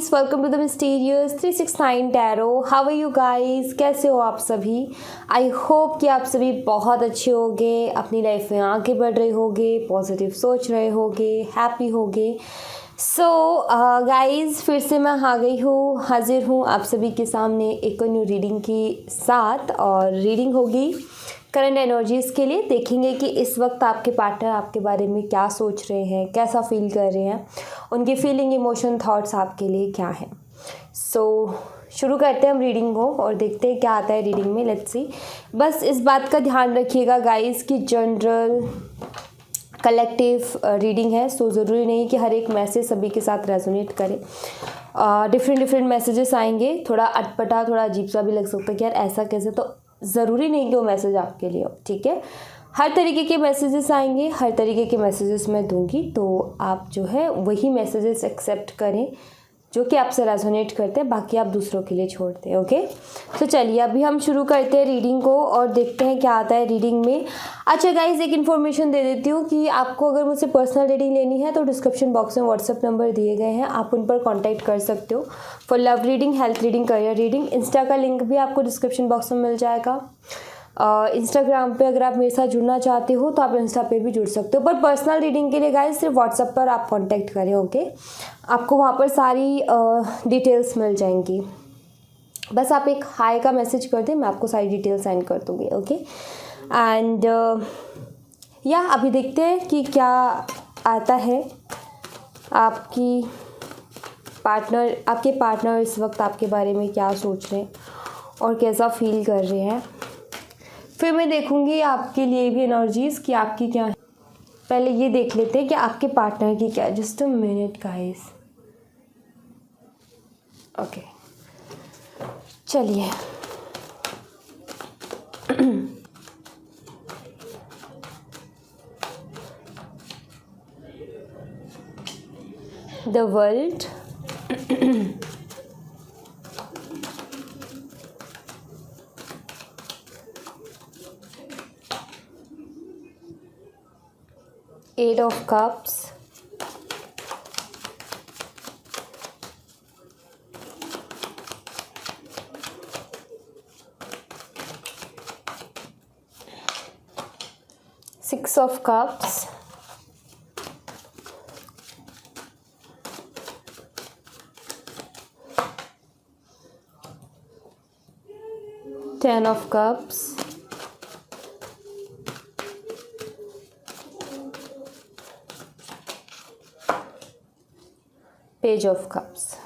Guys, welcome to the mysterious 369 tarot. How are you guys? कैसे हो आप सभी? आई होप कि आप सभी बहुत अच्छे होंगे, अपनी लाइफ में आगे बढ़ रहे होंगे, पॉजिटिव सोच रहे होंगे, हैप्पी होंगे। सो गाइस, फिर से मैं आ गई हूँ, हाजिर हूँ आप सभी के सामने एक न्यू रीडिंग के साथ। और रीडिंग होगी करंट एनर्जीज़ के लिए। देखेंगे कि इस वक्त आपके पार्टनर आपके बारे में क्या सोच रहे हैं, कैसा फील कर रहे हैं, उनके फीलिंग, इमोशन, थॉट्स आपके लिए क्या हैं। सो शुरू करते हैं हम रीडिंग को और देखते हैं क्या आता है रीडिंग में। Let's see. बस इस बात का ध्यान रखिएगा गाइस कि जनरल कलेक्टिव रीडिंग है, सो ज़रूरी नहीं कि हर एक मैसेज सभी के साथ रेजोनेट करे। डिफरेंट मैसेजेस आएंगे, थोड़ा अटपटा, थोड़ा अजीब सा भी लग सकता है कि यार ऐसा कैसे, तो ज़रूरी नहीं कि वो मैसेज आपके लिए हो, ठीक है। हर तरीके के मैसेजेस आएंगे, हर तरीके के मैसेजेस मैं दूंगी, तो आप जो है वही मैसेजेस एक्सेप्ट करें जो कि आपसे रेजोनेट करते हैं, बाकी आप दूसरों के लिए छोड़ते हैं। ओके, तो चलिए अभी हम शुरू करते हैं रीडिंग को और देखते हैं क्या आता है रीडिंग में। अच्छा गाइज, एक इन्फॉर्मेशन दे देती हूँ कि आपको अगर मुझसे पर्सनल रीडिंग लेनी है तो डिस्क्रिप्शन बॉक्स में व्हाट्सएप नंबर दिए गए हैं, आप उन पर कॉन्टैक्ट कर सकते हो for love reading, health reading, career reading. Insta का लिंक भी आपको डिस्क्रिप्शन बॉक्स में मिल जाएगा। इंस्टाग्राम पे अगर आप मेरे साथ जुड़ना चाहते हो तो आप इंस्टा पे भी जुड़ सकते हो, पर पर्सनल रीडिंग के लिए गाइस सिर्फ व्हाट्सएप पर आप कांटेक्ट करें। ओके, आपको वहाँ पर सारी डिटेल्स मिल जाएंगी। बस आप एक हाय का मैसेज कर दें, मैं आपको सारी डिटेल्स सेंड कर दूँगी। ओके, एंड या अभी देखते हैं कि क्या आता है। आपके पार्टनर इस वक्त आपके बारे में क्या सोच रहे हैं और कैसा फील कर रहे हैं। फिर मैं देखूंगी आपके लिए भी एनर्जीज कि आपकी क्या है। पहले ये देख लेते हैं कि आपके पार्टनर की क्या है। Just a minute guys. Okay, चलिए। The world, Eight of Cups, Six of Cups, Ten of Cups, Page of Cups,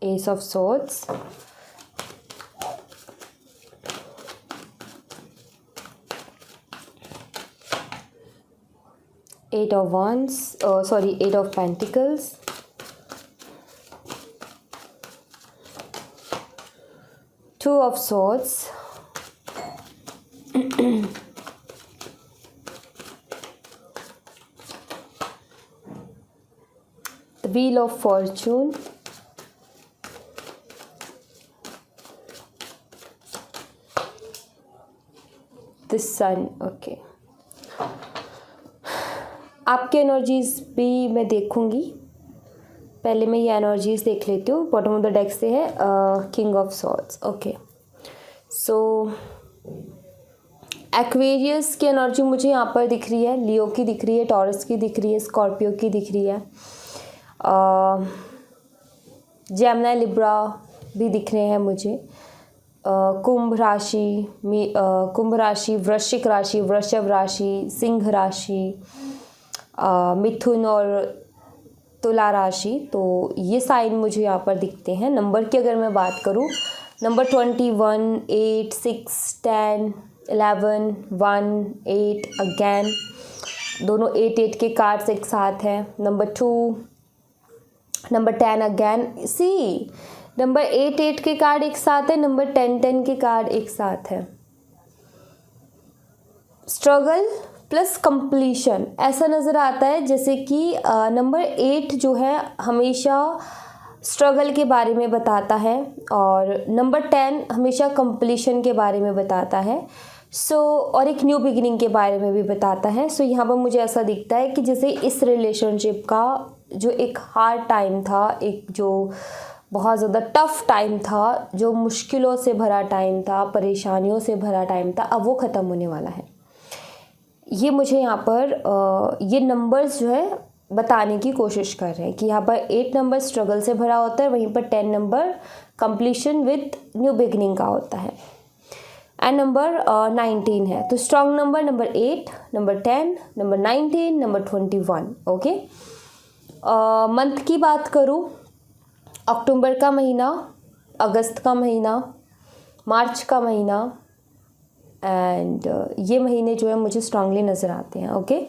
Ace of Swords, Eight of Wands, Eight of Pentacles, Two of Swords, the Wheel of Fortune, the Sun। Okay, आपके energies भी मैं देखूंगी। पहले मैं ये energies देख लेती हूँ। बॉटम ऑफ द डेक से है king of swords. Okay, so Aquarius की एनर्जी मुझे यहाँ पर दिख रही है, लियो की दिख रही है, टॉरस की दिख रही है, स्कॉर्पियो की दिख रही है, जेमिनी, लिब्रा भी दिख रहे हैं मुझे। कुंभ राशि, वृश्चिक राशि, वृषभ राशि, सिंह राशि, मिथुन और तुला राशि। तो ये साइन मुझे यहाँ पर दिखते हैं। नंबर की अगर मैं बात करूँ, नंबर 21, 8, 6, 10, 11, 1, 8 अगेन, दोनों 8 के कार्ड्स एक साथ हैं। Number 2, number 10 again, see number 8 के कार्ड एक साथ है, नंबर 10 के कार्ड एक साथ है। स्ट्रगल प्लस कंप्लीशन ऐसा नज़र आता है, जैसे कि नंबर 8 जो है हमेशा स्ट्रगल के बारे में बताता है और नंबर 10 हमेशा कंप्लीशन के बारे में बताता है। और एक न्यू बिगिनिंग के बारे में भी बताता है। यहाँ पर मुझे ऐसा दिखता है कि जैसे इस रिलेशनशिप का जो एक हार्ड टाइम था, एक जो बहुत ज़्यादा टफ टाइम था, जो मुश्किलों से भरा टाइम था, परेशानियों से भरा टाइम था, अब वो ख़त्म होने वाला है। ये मुझे यहाँ पर ये नंबर्स जो है बताने की कोशिश कर रहे हैं कि यहाँ पर 8 नंबर स्ट्रगल से भरा होता है, वहीं पर 10 number completion with new beginning का होता है। एंड नंबर 19 है, तो strong number 8, number 10, number 19, number 21। Okay, month की बात करूँ, अक्टूबर का महीना, अगस्त का महीना, मार्च का महीना एंड ये महीने जो है मुझे स्ट्रांगली नज़र आते हैं। ओके,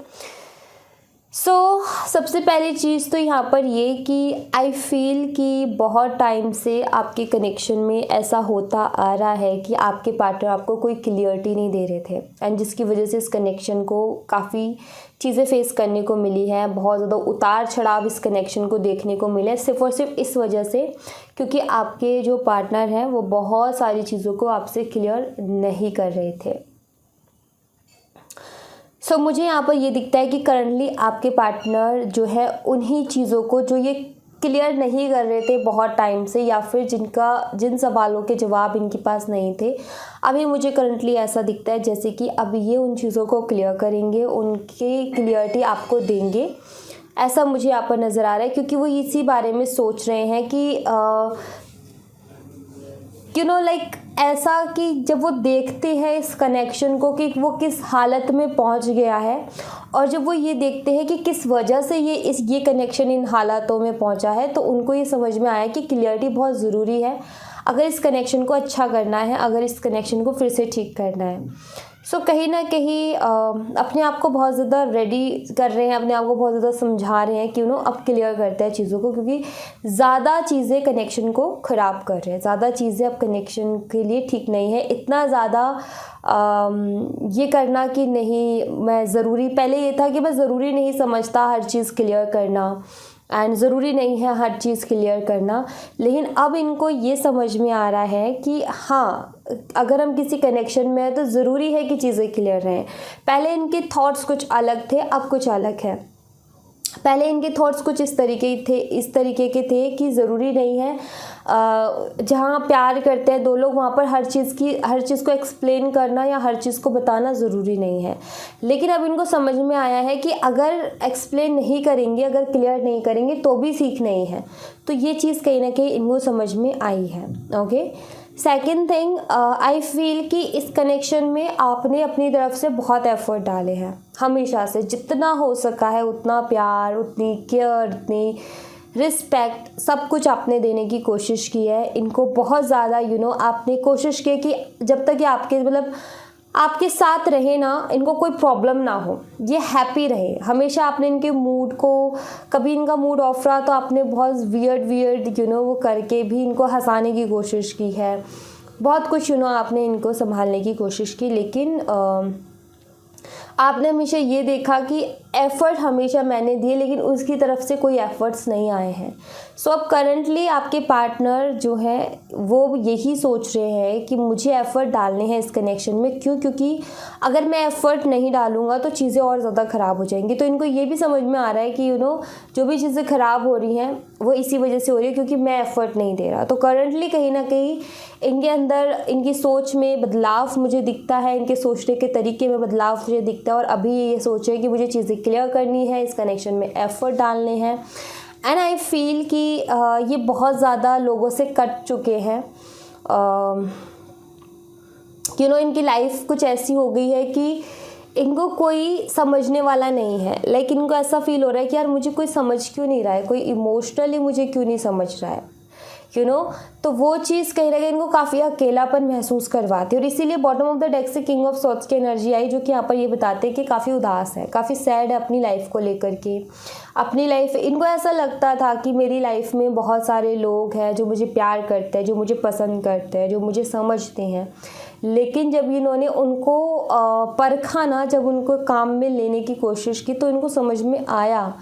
सबसे पहली चीज़ तो यहाँ पर ये कि आई फील कि बहुत टाइम से आपके कनेक्शन में ऐसा होता आ रहा है कि आपके पार्टनर आपको कोई क्लियरिटी नहीं दे रहे थे, एंड जिसकी वजह से इस कनेक्शन को काफ़ी चीज़ें फेस करने को मिली है, बहुत ज़्यादा उतार चढ़ाव इस कनेक्शन को देखने को मिले, सिर्फ और सिर्फ इस वजह से क्योंकि आपके जो पार्टनर हैं वो बहुत सारी चीज़ों को आपसे क्लियर नहीं कर रहे थे। मुझे यहाँ पर ये दिखता है कि करंटली आपके पार्टनर जो है उन्हीं चीज़ों को जो ये क्लियर नहीं कर रहे थे बहुत टाइम से, या फिर जिन सवालों के जवाब इनके पास नहीं थे, अभी मुझे करंटली ऐसा दिखता है जैसे कि अब ये उन चीज़ों को क्लियर करेंगे, उनकी क्लियरिटी आपको देंगे, ऐसा मुझे यहाँ पर नज़र आ रहा है। क्योंकि वो इसी बारे में सोच रहे हैं कि लाइक ऐसा कि जब वो देखते हैं इस कनेक्शन को कि वो किस हालत में पहुंच गया है, और जब वो ये देखते हैं कि किस वजह से ये कनेक्शन इन हालातों में पहुंचा है, तो उनको ये समझ में आया कि क्लियरिटी बहुत ज़रूरी है अगर इस कनेक्शन को अच्छा करना है, अगर इस कनेक्शन को फिर से ठीक करना है। कहीं ना कहीं अपने आप को बहुत ज़्यादा रेडी कर रहे हैं, अपने आप को बहुत ज़्यादा समझा रहे हैं कि अब क्लियर करते हैं चीज़ों को, क्योंकि ज़्यादा चीज़ें कनेक्शन को ख़राब कर रहे हैं, ज़्यादा चीज़ें अब कनेक्शन के लिए ठीक नहीं है। इतना ज़्यादा ये करना कि नहीं मैं ज़रूरी, पहले ये था कि मैं ज़रूरी नहीं समझता हर चीज़ क्लियर करना, एंड ज़रूरी नहीं है हर चीज़ क्लियर करना, लेकिन अब इनको ये समझ में आ रहा है कि हाँ, अगर हम किसी कनेक्शन में हैं तो ज़रूरी है कि चीज़ें क्लियर रहें। पहले इनके थॉट्स कुछ अलग थे, अब कुछ अलग है। पहले इनके थॉट्स कुछ इस तरीके के थे कि ज़रूरी नहीं है जहाँ प्यार करते हैं दो लोग, वहाँ पर हर चीज़ को एक्सप्लेन करना या हर चीज़ को बताना ज़रूरी नहीं है। लेकिन अब इनको समझ में आया है कि अगर एक्सप्लेन नहीं करेंगे, अगर क्लियर नहीं करेंगे तो भी सीख नहीं है। तो ये चीज़ कहीं ना कहीं इनको समझ में आई है। Okay, second thing, I feel कि इस कनेक्शन में आपने अपनी तरफ से बहुत एफर्ट डाले हैं, हमेशा से जितना हो सका है उतना प्यार, उतनी केयर, उतनी रिस्पेक्ट, सब कुछ आपने देने की कोशिश की है। इनको बहुत ज़्यादा आपने कोशिश की कि जब तक ये आपके साथ रहे ना, इनको कोई प्रॉब्लम ना हो, ये हैप्पी रहे। हमेशा आपने इनके मूड को, कभी इनका मूड ऑफ रहा तो आपने बहुत वियर्ड वो करके भी इनको हंसाने की कोशिश की है। बहुत कुछ आपने इनको संभालने की कोशिश की, लेकिन आपने हमेशा ये देखा कि एफ़र्ट हमेशा मैंने दिए, लेकिन उसकी तरफ से कोई एफ़र्ट्स नहीं आए हैं। अब करंटली आपके पार्टनर जो है वो यही सोच रहे हैं कि मुझे एफ़र्ट डालने हैं इस कनेक्शन में। क्योंकि अगर मैं एफ़र्ट नहीं डालूंगा तो चीज़ें और ज़्यादा ख़राब हो जाएंगी। तो इनको ये भी समझ में आ रहा है कि जो भी चीज़ें ख़राब हो रही हैं वो इसी वजह से हो रही है क्योंकि मैं एफ़र्ट नहीं दे रहा। तो करंटली कहीं ना कहीं इनके अंदर, इनकी सोच में बदलाव मुझे दिखता है, इनके सोचने के तरीके में बदलाव मुझे दिखता है, और अभी ये सोच रहे हैं कि मुझे चीज़ें क्लियर करनी है, इस कनेक्शन में एफ़र्ट डालने हैं। एंड आई फील कि ये बहुत ज़्यादा लोगों से कट चुके हैं। इनकी लाइफ कुछ ऐसी हो गई है कि इनको कोई समझने वाला नहीं है। लाइक इनको ऐसा फील हो रहा है कि यार मुझे कोई समझ क्यों नहीं रहा है, कोई इमोशनली मुझे क्यों नहीं समझ रहा है, तो वो चीज़ कहीं ना कहीं इनको काफ़ी अकेलापन महसूस करवाती है। और इसीलिए बॉटम ऑफ द डेक से किंग ऑफ सॉर्ड्स की एनर्जी आई, जो कि यहाँ पर ये बताते हैं कि काफ़ी उदास है, काफ़ी सैड है अपनी लाइफ को लेकर के। अपनी लाइफ, इनको ऐसा लगता था कि मेरी लाइफ में बहुत सारे लोग हैं जो मुझे प्यार करते हैं, जो मुझे पसंद करते हैं, जो मुझे समझते हैं। लेकिन जब इन्होंने उनको परखा ना, जब उनको काम में लेने की कोशिश की, तो इनको समझ में आया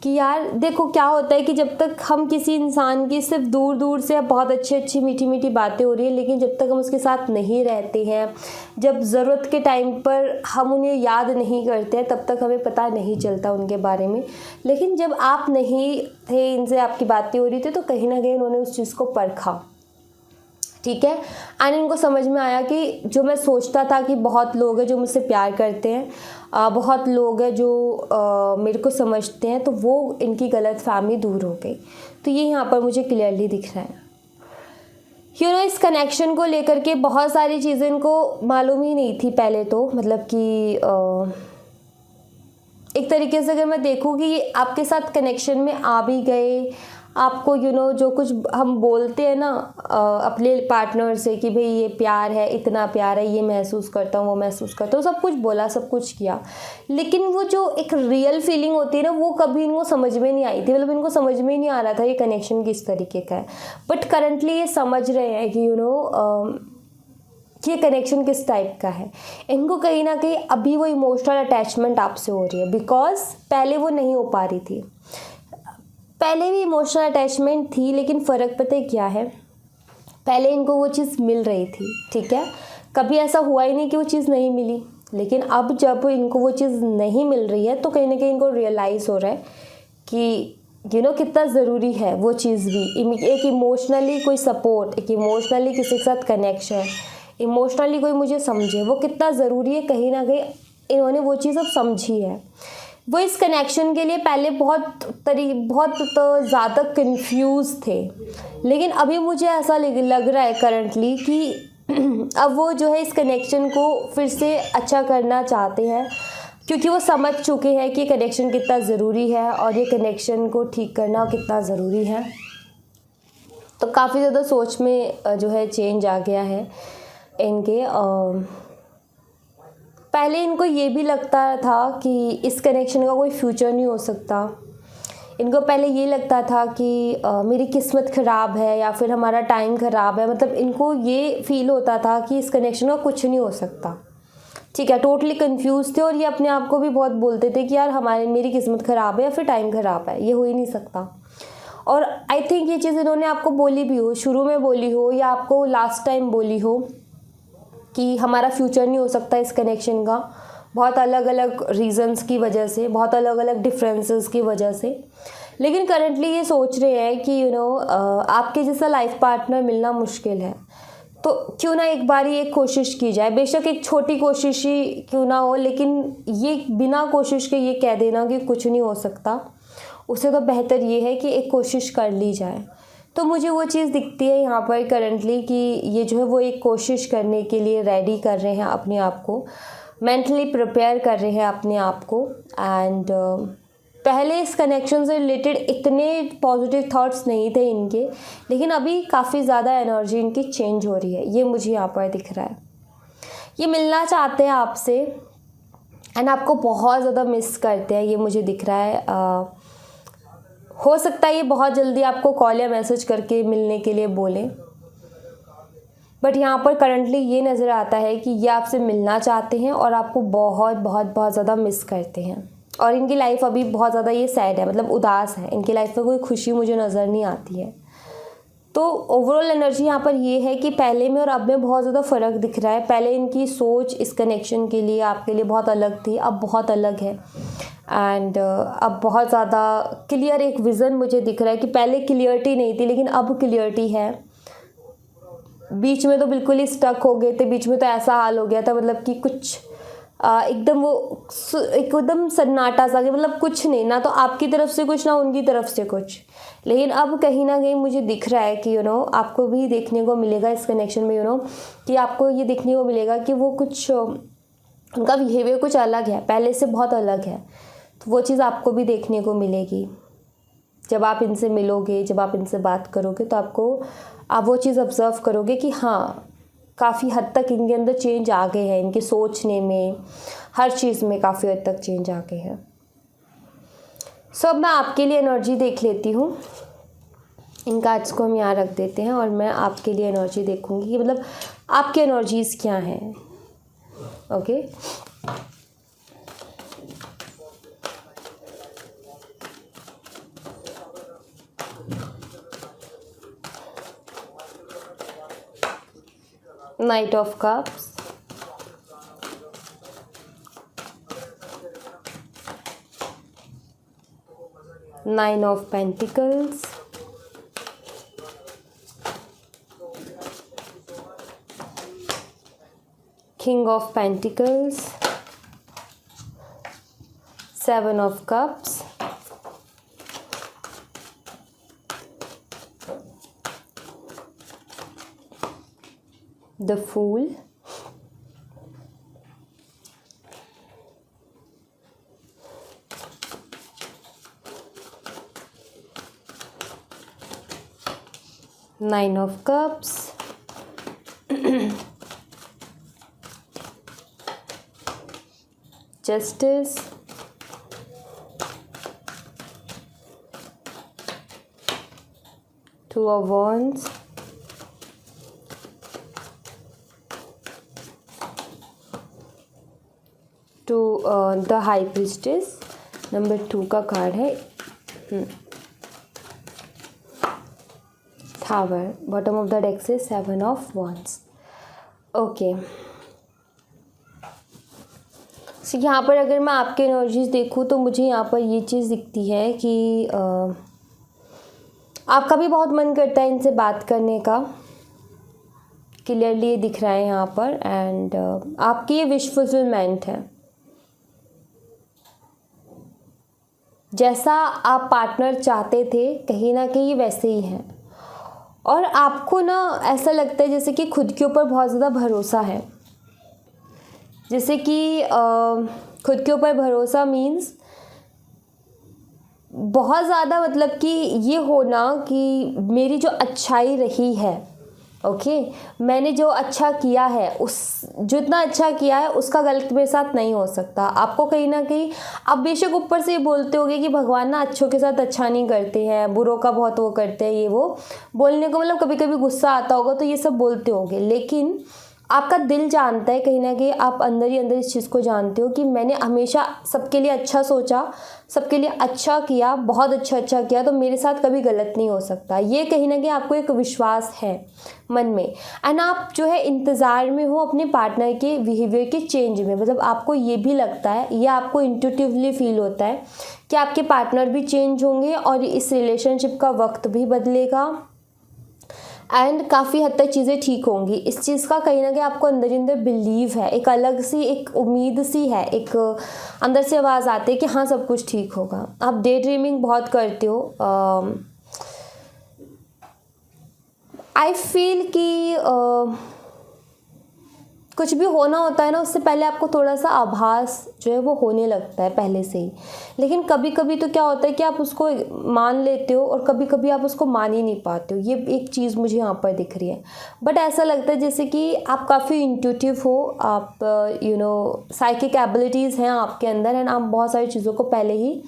कि यार देखो क्या होता है कि जब तक हम किसी इंसान की सिर्फ दूर दूर से बहुत अच्छी अच्छी मीठी मीठी बातें हो रही है, लेकिन जब तक हम उसके साथ नहीं रहते हैं, जब ज़रूरत के टाइम पर हम उन्हें याद नहीं करते हैं, तब तक हमें पता नहीं चलता उनके बारे में। लेकिन जब आप नहीं थे, इनसे आपकी बातें हो रही थी, तो कहीं ना कहीं उन्होंने उस चीज़ को परखा, ठीक है। एंड इनको समझ में आया कि जो मैं सोचता था कि बहुत लोग हैं जो मुझसे प्यार करते हैं, बहुत लोग हैं जो मेरे को समझते हैं, तो वो इनकी गलत फहमी दूर हो गई। तो ये यहाँ पर मुझे क्लियरली दिख रहा है। इस कनेक्शन को लेकर के बहुत सारी चीज़ें इनको मालूम ही नहीं थी पहले तो, मतलब कि एक तरीके से अगर मैं देखूँ कि ये आपके साथ कनेक्शन में आ भी गए, आपको जो कुछ हम बोलते हैं ना अपने पार्टनर से कि भाई ये प्यार है, इतना प्यार है, ये महसूस करता हूँ, वो महसूस करता हूँ, सब कुछ बोला, सब कुछ किया, लेकिन वो जो एक रियल फीलिंग होती है ना, वो कभी इनको समझ में नहीं आई थी। मतलब इनको समझ में ही नहीं आ रहा था ये कनेक्शन किस तरीके का है। बट करंटली ये समझ रहे हैं कि कि ये कनेक्शन किस टाइप का है। इनको कहीं ना कहीं अभी वो इमोशनल अटैचमेंट आपसे हो रही है, बिकॉज पहले वो नहीं हो पा रही थी। पहले भी इमोशनल अटैचमेंट थी, लेकिन फ़र्क पता है क्या है, पहले इनको वो चीज़ मिल रही थी, ठीक है, कभी ऐसा हुआ ही नहीं कि वो चीज़ नहीं मिली। लेकिन अब जब इनको वो चीज़ नहीं मिल रही है, तो कहीं ना कहीं इनको रियलाइज़ हो रहा है कि कितना ज़रूरी है वो चीज़ भी, एक इमोशनली कोई सपोर्ट, एक इमोशनली किसी के साथ कनेक्शन, इमोशनली कोई मुझे समझे, वो कितना ज़रूरी है। कहीं ना कहीं इन्होंने वो चीज़ अब समझी है। वो इस कनेक्शन के लिए पहले बहुत ज़्यादा कंफ्यूज थे, लेकिन अभी मुझे ऐसा लग रहा है करंटली कि अब वो जो है इस कनेक्शन को फिर से अच्छा करना चाहते हैं, क्योंकि वो समझ चुके हैं कि कनेक्शन कितना ज़रूरी है और ये कनेक्शन को ठीक करना कितना ज़रूरी है। तो काफ़ी ज़्यादा सोच में जो है चेंज आ गया है इनके। पहले इनको ये भी लगता था कि इस कनेक्शन का कोई फ्यूचर नहीं हो सकता। इनको पहले ये लगता था कि मेरी किस्मत ख़राब है या फिर हमारा टाइम ख़राब है, मतलब इनको ये फील होता था कि इस कनेक्शन का कुछ नहीं हो सकता, ठीक है। टोटली कंफ्यूज थे और ये अपने आप को भी बहुत बोलते थे कि यार मेरी किस्मत ख़राब है या फिर टाइम ख़राब है, ये हो ही नहीं सकता। और आई थिंक ये चीज़ इन्होंने आपको बोली भी हो, शुरू में बोली हो या आपको लास्ट टाइम बोली हो कि हमारा फ्यूचर नहीं हो सकता इस कनेक्शन का, बहुत अलग अलग रीज़न्स की वजह से, बहुत अलग अलग डिफरेंसेस की वजह से। लेकिन करंटली ये सोच रहे हैं कि आपके जैसा लाइफ पार्टनर मिलना मुश्किल है, तो क्यों ना एक बार ये कोशिश की जाए। बेशक एक छोटी कोशिश ही क्यों ना हो, लेकिन ये बिना कोशिश के ये कह देना कि कुछ नहीं हो सकता, उससे तो बेहतर ये है कि एक कोशिश कर ली जाए। तो मुझे वो चीज़ दिखती है यहाँ पर करंटली कि ये जो है वो एक कोशिश करने के लिए रेडी कर रहे हैं अपने आप को, मेंटली प्रिपेयर कर रहे हैं अपने आप को। एंड पहले इस कनेक्शन से रिलेटेड इतने पॉजिटिव थॉट्स नहीं थे इनके, लेकिन अभी काफ़ी ज़्यादा एनर्जी इनकी चेंज हो रही है, ये मुझे यहाँ पर दिख रहा है। ये मिलना चाहते हैं आपसे एंड आपको बहुत ज़्यादा मिस करते हैं, ये मुझे दिख रहा है। हो सकता है ये बहुत जल्दी आपको कॉल या मैसेज करके मिलने के लिए बोलें, बट यहाँ पर करंटली ये नज़र आता है कि ये आपसे मिलना चाहते हैं और आपको बहुत बहुत बहुत ज़्यादा मिस करते हैं। और इनकी लाइफ अभी बहुत ज़्यादा ये सैड है, मतलब उदास है, इनकी लाइफ में कोई खुशी मुझे नज़र नहीं आती है। तो ओवरऑल एनर्जी यहाँ पर ये है कि पहले में और अब में बहुत ज़्यादा फ़र्क दिख रहा है। पहले इनकी सोच इस कनेक्शन के लिए आपके लिए बहुत अलग थी, अब बहुत अलग है। एंड अब बहुत ज़्यादा क्लियर एक विज़न मुझे दिख रहा है कि पहले क्लियरिटी नहीं थी, लेकिन अब क्लियरिटी है। बीच में तो बिल्कुल ही स्टक हो गए थे, बीच में तो ऐसा हाल हो गया था, मतलब कि कुछ एकदम सन्नाटा सा, मतलब कुछ नहीं, ना तो आपकी तरफ से कुछ ना उनकी तरफ से कुछ। लेकिन अब कहीं ना कहीं मुझे दिख रहा है कि आपको भी देखने को मिलेगा इस कनेक्शन में कि आपको ये देखने को मिलेगा कि वो कुछ उनका बिहेवियर कुछ अलग है, पहले से बहुत अलग है। तो वो चीज़ आपको भी देखने को मिलेगी जब आप इनसे मिलोगे, जब आप इनसे बात करोगे, तो आप वो चीज़ ऑब्ज़र्व करोगे कि हाँ, काफ़ी हद तक इनके अंदर चेंज आ गए हैं, इनके सोचने में, हर चीज़ में काफ़ी हद तक चेंज आ गए हैं। सो अब मैं आपके लिए एनर्जी देख लेती हूँ। इन कार्ड्स को हम यहाँ रख देते हैं और मैं आपके लिए एनर्जी देखूँगी कि मतलब आपकी एनर्जीज़ क्या हैं। Okay, Knight of Cups, Nine of Pentacles, King of Pentacles, Seven of Cups, the Fool, Nine of Cups, Justice, Two of Wands, the High Priestess, number 2 का कार्ड है, Tower, bottom of the deck से Seven of Wands. Okay, सो यहाँ पर अगर मैं आपके energies देखूँ तो मुझे यहाँ पर ये चीज़ दिखती है कि आपका भी बहुत मन करता है इनसे बात करने का, क्लियरली ये दिख रहा है यहाँ पर, एंड आपकी ये विश फुलफिलमेंट है. जैसा आप पार्टनर चाहते थे कहीं ना कहीं वैसे ही है, और आपको ना ऐसा लगता है जैसे कि खुद के ऊपर बहुत ज़्यादा भरोसा है, जैसे कि खुद के ऊपर भरोसा मीन्स बहुत ज़्यादा, मतलब कि ये होना कि मेरी जो अच्छाई रही है, ओके, मैंने जो अच्छा किया है, उस जो इतना अच्छा किया है उसका गलत मेरे साथ नहीं हो सकता. आपको कहीं ना कहीं, आप बेशक ऊपर से ये बोलते होगे कि भगवान ना अच्छों के साथ अच्छा नहीं करते हैं, बुरों का बहुत वो करते हैं, ये वो बोलने को मतलब कभी कभी गुस्सा आता होगा तो ये सब बोलते होगे, लेकिन आपका दिल जानता है कहीं ना कहीं, आप अंदर ही अंदर इस चीज़ को जानते हो कि मैंने हमेशा सबके लिए अच्छा सोचा, सबके लिए अच्छा किया, बहुत अच्छा किया, तो मेरे साथ कभी गलत नहीं हो सकता. ये कहीं ना कहीं आपको एक विश्वास है मन में, एंड आप जो है इंतज़ार में हो अपने पार्टनर के बिहेवियर के चेंज में. मतलब आपको ये भी लगता है, ये आपको इंट्यूटिवली फील होता है कि आपके पार्टनर भी चेंज होंगे और इस रिलेशनशिप का वक्त भी बदलेगा, एंड काफ़ी हद तक चीज़ें ठीक होंगी. इस चीज़ का कहीं ना कहीं आपको अंदर ही अंदर बिलीव है, एक अलग सी एक उम्मीद सी है, एक अंदर से आवाज़ आती है कि हाँ सब कुछ ठीक होगा. आप डे ड्रीमिंग बहुत करते हो. आई फील कि कुछ भी होना होता है ना, उससे पहले आपको थोड़ा सा आभास जो है वो होने लगता है पहले से ही, लेकिन कभी कभी तो क्या होता है कि आप उसको मान लेते हो और कभी कभी आप उसको मान ही नहीं पाते हो. ये एक चीज़ मुझे यहाँ पर दिख रही है, बट ऐसा लगता है जैसे कि आप काफ़ी इंट्यूटिव हो, आप साइकिक एबिलिटीज़ हैं आपके अंदर, एंड आप बहुत सारी चीज़ों को पहले ही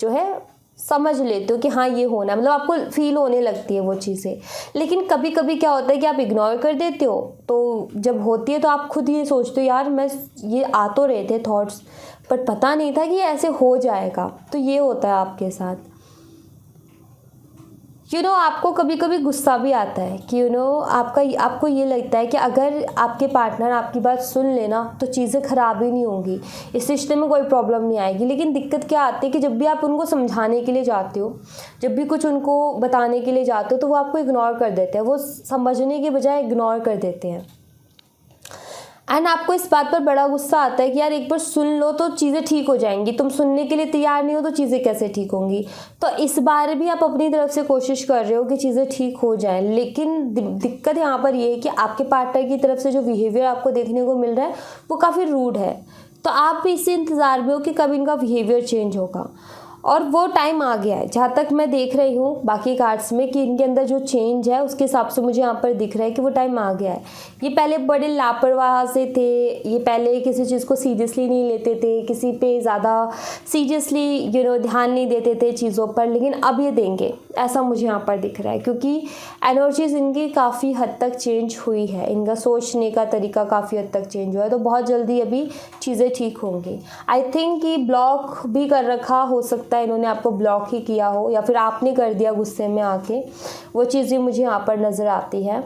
जो है समझ लेते हो कि हाँ ये होना, मतलब आपको फील होने लगती है वो चीज़ें. लेकिन कभी कभी क्या होता है कि आप इग्नोर कर देते हो, तो जब होती है तो आप खुद ये सोचते हो यार मैं, ये आ तो रहे थे थॉट्स, पर पता नहीं था कि ये ऐसे हो जाएगा. तो ये होता है आपके साथ. आपको कभी कभी गुस्सा भी आता है कि आपको ये लगता है कि अगर आपके पार्टनर आपकी बात सुन लेना तो चीज़ें ख़राब ही नहीं होंगी, इस रिश्ते में कोई प्रॉब्लम नहीं आएगी. लेकिन दिक्कत क्या आती है कि जब भी आप उनको समझाने के लिए जाते हो, जब भी कुछ उनको बताने के लिए जाते हो, तो वो आपको इग्नोर कर देते हैं, वो समझने के बजाय इग्नोर कर देते हैं. एंड आपको इस बात पर बड़ा गुस्सा आता है कि यार एक बार सुन लो तो चीज़ें ठीक हो जाएंगी, तुम सुनने के लिए तैयार नहीं हो तो चीज़ें कैसे ठीक होंगी. तो इस बार भी आप अपनी तरफ से कोशिश कर रहे हो कि चीज़ें ठीक हो जाएं, लेकिन दिक्कत यहाँ पर ये है कि आपके पार्टनर की तरफ से जो बिहेवियर आपको देखने को मिल रहा है वो काफ़ी रूड है. तो आप भी इसी इंतज़ार में हो कि कब इनका बिहेवियर चेंज होगा, और वो टाइम आ गया है. जहाँ तक मैं देख रही हूँ बाकी कार्ड्स में कि इनके अंदर जो चेंज है उसके हिसाब से मुझे यहाँ पर दिख रहा है कि वो टाइम आ गया है. ये पहले बड़े लापरवाह से थे, ये पहले किसी चीज़ को सीरियसली नहीं लेते थे, किसी पे ज़्यादा सीरियसली ध्यान नहीं देते थे चीज़ों पर, लेकिन अब ये देंगे, ऐसा मुझे यहाँ पर दिख रहा है, क्योंकि एनर्जीज इनकी काफ़ी हद तक चेंज हुई है, इनका सोचने का तरीका काफ़ी हद तक चेंज हुआ है. तो बहुत जल्दी अभी चीज़ें ठीक होंगी. आई थिंक कि ब्लॉक भी कर रखा हो सकता है, इन्होंने आपको ब्लॉक ही किया हो या फिर आपने कर दिया गुस्से में आके, वो चीज़ भी मुझे यहाँ पर नज़र आती है.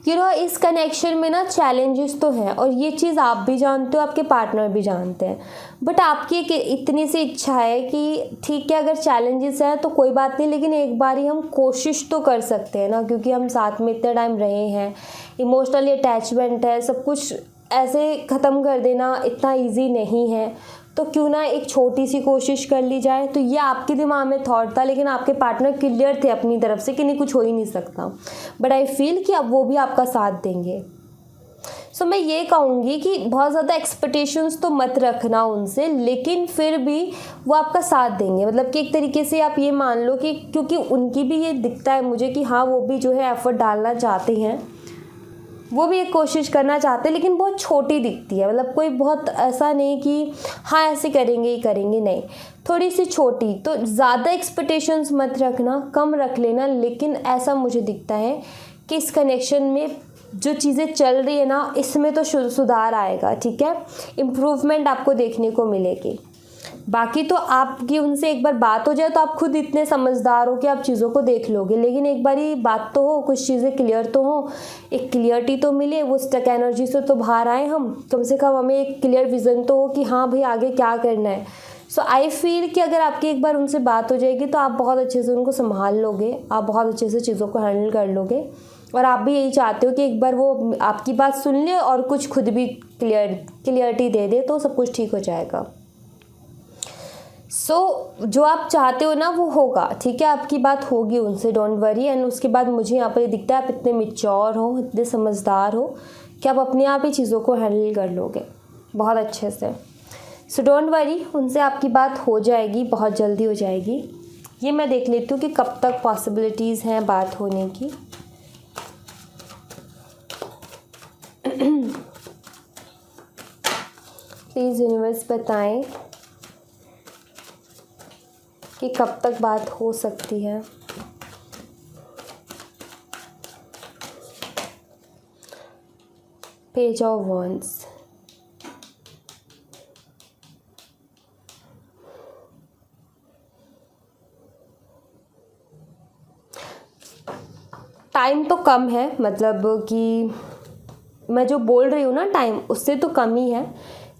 इस कनेक्शन में ना चैलेंजेस तो हैं, और ये चीज़ आप भी जानते हो, आपके पार्टनर भी जानते हैं, बट आपकी एक इतनी सी इच्छा है कि ठीक है अगर चैलेंजेस हैं तो कोई बात नहीं, लेकिन एक बार ही हम कोशिश तो कर सकते हैं ना, क्योंकि हम साथ में इतने टाइम रहे हैं, इमोशनली अटैचमेंट है, सब कुछ ऐसे ख़त्म कर देना इतना ईजी नहीं है, तो क्यों ना एक छोटी सी कोशिश कर ली जाए। तो ये आपके दिमाग में थॉट था, लेकिन आपके पार्टनर क्लियर थे अपनी तरफ से कि नहीं कुछ हो ही नहीं सकता, बट आई फील कि अब वो भी आपका साथ देंगे। सो मैं ये कहूँगी कि बहुत ज़्यादा एक्सपेक्टेशंस तो मत रखना उनसे, लेकिन फिर भी वो आपका साथ देंगे। मतलब कि एक तरीके से आप ये मान लो कि क्योंकि उनकी भी ये दिखता है मुझे कि हाँ वो भी जो है एफर्ट डालना चाहते हैं, वो भी एक कोशिश करना चाहते हैं, लेकिन बहुत छोटी दिखती है। मतलब कोई बहुत ऐसा नहीं कि हाँ ऐसे करेंगे ही करेंगे, नहीं, थोड़ी सी छोटी। तो ज़्यादा एक्सपेक्टेशंस मत रखना, कम रख लेना, लेकिन ऐसा मुझे दिखता है कि इस कनेक्शन में जो चीज़ें चल रही है ना, इसमें तो सुधार आएगा, ठीक है, इम्प्रूवमेंट आपको देखने को मिलेगी। बाकी तो आपकी उनसे एक बार बात हो जाए तो आप खुद इतने समझदार हो कि आप चीज़ों को देख लोगे, लेकिन एक बार ही बात तो हो, कुछ चीज़ें क्लियर तो हो, एक क्लियरिटी तो मिले, वो स्टक एनर्जी से तो बाहर आए हम, कम से कम हमें एक क्लियर विज़न तो हो कि हाँ भाई आगे क्या करना है। सो आई फील कि अगर आपकी एक बार उनसे बात हो जाएगी तो आप बहुत अच्छे से उनको संभाल लोगे, आप बहुत अच्छे से चीज़ों को हैंडल कर लोगे, और आप भी यही चाहते हो कि एक बार वो आपकी बात सुन ले और कुछ खुद भी क्लियरिटी दे दे, तो सब कुछ ठीक हो जाएगा। जो आप चाहते हो ना वो होगा, ठीक है, आपकी बात होगी उनसे, डोंट वरी। एंड उसके बाद मुझे यहाँ पर ये दिखता है आप इतने मैच्योर हो, इतने समझदार हो कि आप अपने आप ही चीज़ों को हैंडल कर लोगे बहुत अच्छे से। सो डोंट वरी, उनसे आपकी बात हो जाएगी, बहुत जल्दी हो जाएगी। ये मैं देख लेती हूँ कि कब तक पॉसिबिलिटीज़ हैं बात होने की। प्लीज़ यूनिवर्स बताएं कि कब तक बात हो सकती है। पेज ऑफ वॉन्ड्स, टाइम तो कम है, मतलब कि मैं जो बोल रही हूँ ना टाइम उससे तो कम ही है,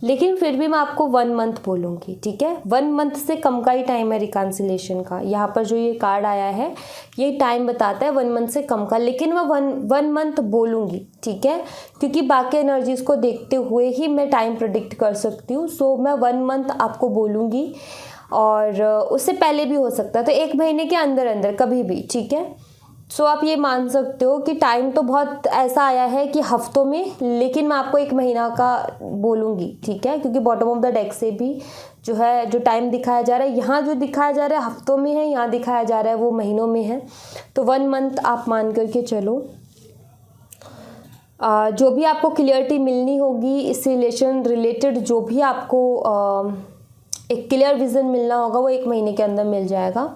लेकिन फिर भी मैं आपको 1 मंथ बोलूँगी, ठीक है। 1 मंथ से कम का ही टाइम है रिकन्सिलेशन का। यहाँ पर जो ये कार्ड आया है ये टाइम बताता है 1 मंथ से कम का, लेकिन मैं 1 मंथ बोलूँगी, ठीक है, क्योंकि बाकी एनर्जीज़ को देखते हुए ही मैं टाइम प्रेडिक्ट कर सकती हूँ। सो मैं 1 मंथ आपको बोलूँगी, और उससे पहले भी हो सकता है, तो 1 महीने के अंदर अंदर कभी भी, ठीक है। सो आप ये मान सकते हो कि टाइम तो बहुत ऐसा आया है कि हफ्तों में, लेकिन मैं आपको 1 महीना का बोलूँगी, ठीक है, क्योंकि बॉटम ऑफ द डेक से भी जो है जो टाइम दिखाया जा रहा है, यहाँ जो दिखाया जा रहा है हफ्तों में है, यहाँ दिखाया जा रहा है वो महीनों में है। तो 1 मंथ आप मान करके चलो। जो भी आपको क्लियरिटी मिलनी होगी इस रिलेशन रिलेटेड, जो भी आपको एक क्लियर विज़न मिलना होगा वो 1 महीने के अंदर मिल जाएगा।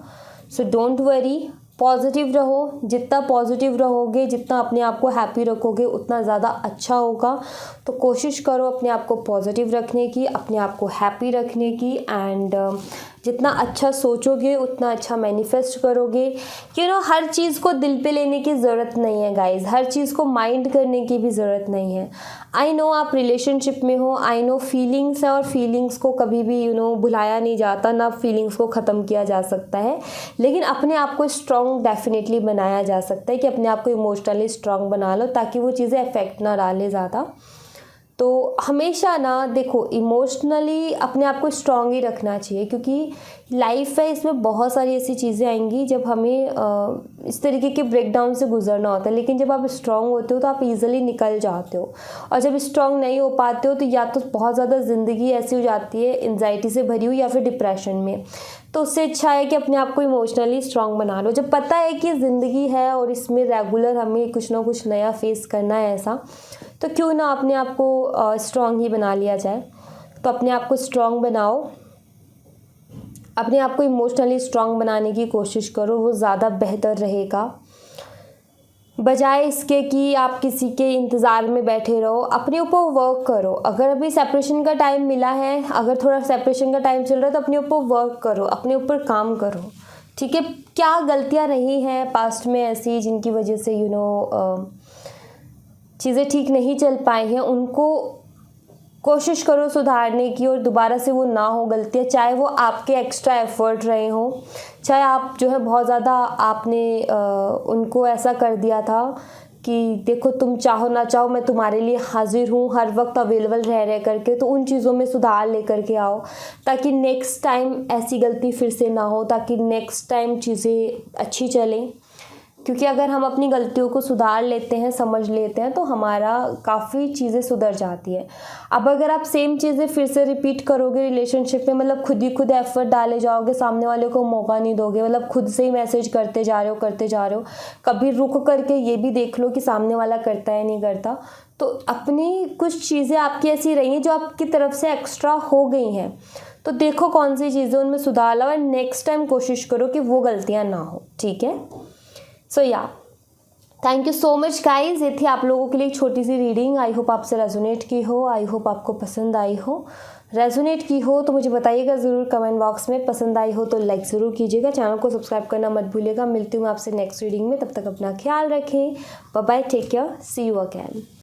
सो डोंट वरी, पॉजिटिव रहो, जितना पॉजिटिव रहोगे, जितना अपने आप को हैप्पी रखोगे उतना ज़्यादा अच्छा होगा। तो कोशिश करो अपने आप को पॉजिटिव रखने की, अपने आप को हैप्पी रखने की, एंड जितना अच्छा सोचोगे उतना अच्छा मैनिफेस्ट करोगे। हर चीज़ को दिल पे लेने की ज़रूरत नहीं है गाइज, हर चीज़ को माइंड करने की भी ज़रूरत नहीं है। आई नो आप रिलेशनशिप में हो, आई नो फीलिंग्स है, और फीलिंग्स को कभी भी भुलाया नहीं जाता, ना फीलिंग्स को ख़त्म किया जा सकता है, लेकिन अपने आप को स्ट्रॉन्ग डेफिनेटली बनाया जा सकता है कि अपने आप को इमोशनली स्ट्रॉन्ग बना लो ताकि वो चीज़ें अफेक्ट ना डाले ज़्यादा। तो हमेशा ना देखो इमोशनली अपने आप को स्ट्रॉन्ग ही रखना चाहिए, क्योंकि लाइफ है, इसमें बहुत सारी ऐसी चीज़ें आएंगी जब हमें इस तरीके के ब्रेकडाउन से गुजरना होता है, लेकिन जब आप स्ट्रॉन्ग होते हो तो आप इजीली निकल जाते हो, और जब स्ट्रॉन्ग नहीं हो पाते हो तो या तो बहुत ज़्यादा ज़िंदगी ऐसी हो जाती है एंजाइटी से भरी हुई, या फिर डिप्रेशन में। तो उससे अच्छा है कि अपने आप को इमोशनली स्ट्रॉन्ग बना लो। जब पता है कि ज़िंदगी है और इसमें रेगुलर हमें कुछ ना कुछ नया फेस करना है ऐसा, तो क्यों ना अपने आप को स्ट्रॉन्ग ही बना लिया जाए। तो अपने आप को स्ट्रॉन्ग बनाओ, अपने आप को इमोशनली स्ट्रॉन्ग बनाने की कोशिश करो, वो ज़्यादा बेहतर रहेगा, बजाय इसके कि आप किसी के इंतज़ार में बैठे रहो। अपने ऊपर वर्क करो। अगर अभी सेपरेशन का टाइम मिला है, अगर थोड़ा सेपरेशन का टाइम चल रहा है, तो अपने ऊपर वर्क करो, अपने ऊपर काम करो, ठीक है। क्या गलतियाँ रही हैं पास्ट में ऐसी जिनकी वजह से चीज़ें ठीक नहीं चल पाई हैं उनको कोशिश करो सुधारने की, और दोबारा से वो ना हो गलतियाँ, चाहे वो आपके एक्स्ट्रा एफर्ट रहे हों, चाहे आप जो है बहुत ज़्यादा आपने उनको ऐसा कर दिया था कि देखो तुम चाहो ना चाहो मैं तुम्हारे लिए हाजिर हूँ हर वक्त अवेलेबल रह करके, तो उन चीज़ों में सुधार लेकर के आओ ताकि नेक्स्ट टाइम ऐसी गलती फिर से ना हो, ताकि नेक्स्ट टाइम चीज़ें अच्छी चलें। क्योंकि अगर हम अपनी गलतियों को सुधार लेते हैं, समझ लेते हैं, तो हमारा काफ़ी चीज़ें सुधर जाती है। अब अगर आप सेम चीज़ें फिर से रिपीट करोगे रिलेशनशिप में, मतलब खुद ही खुद एफर्ट डाले जाओगे, सामने वाले को मौका नहीं दोगे, मतलब खुद से ही मैसेज करते जा रहे हो, कभी रुक करके ये भी देख लो कि सामने वाला करता है नहीं करता, तो अपनी कुछ चीज़ें आपकी ऐसी रही हैं जो आपकी तरफ से एक्स्ट्रा हो गई हैं, तो देखो कौन सी चीज़ें उनमें सुधार लाओ, और नेक्स्ट टाइम कोशिश करो कि वो गलतियाँ ना हो, ठीक है। सो या thank you so much guys, ये थी आप लोगों के लिए एक छोटी सी रीडिंग। आई होप आपसे रेजोनेट की हो, आई होप आपको पसंद आई हो। रेजोनेट की हो तो मुझे बताइएगा ज़रूर कमेंट बॉक्स में, पसंद आई हो तो लाइक ज़रूर कीजिएगा, चैनल को सब्सक्राइब करना मत भूलिएगा। मिलती हूँ आपसे नेक्स्ट रीडिंग में, तब तक अपना ख्याल रखें। Bye bye, take care, see you again.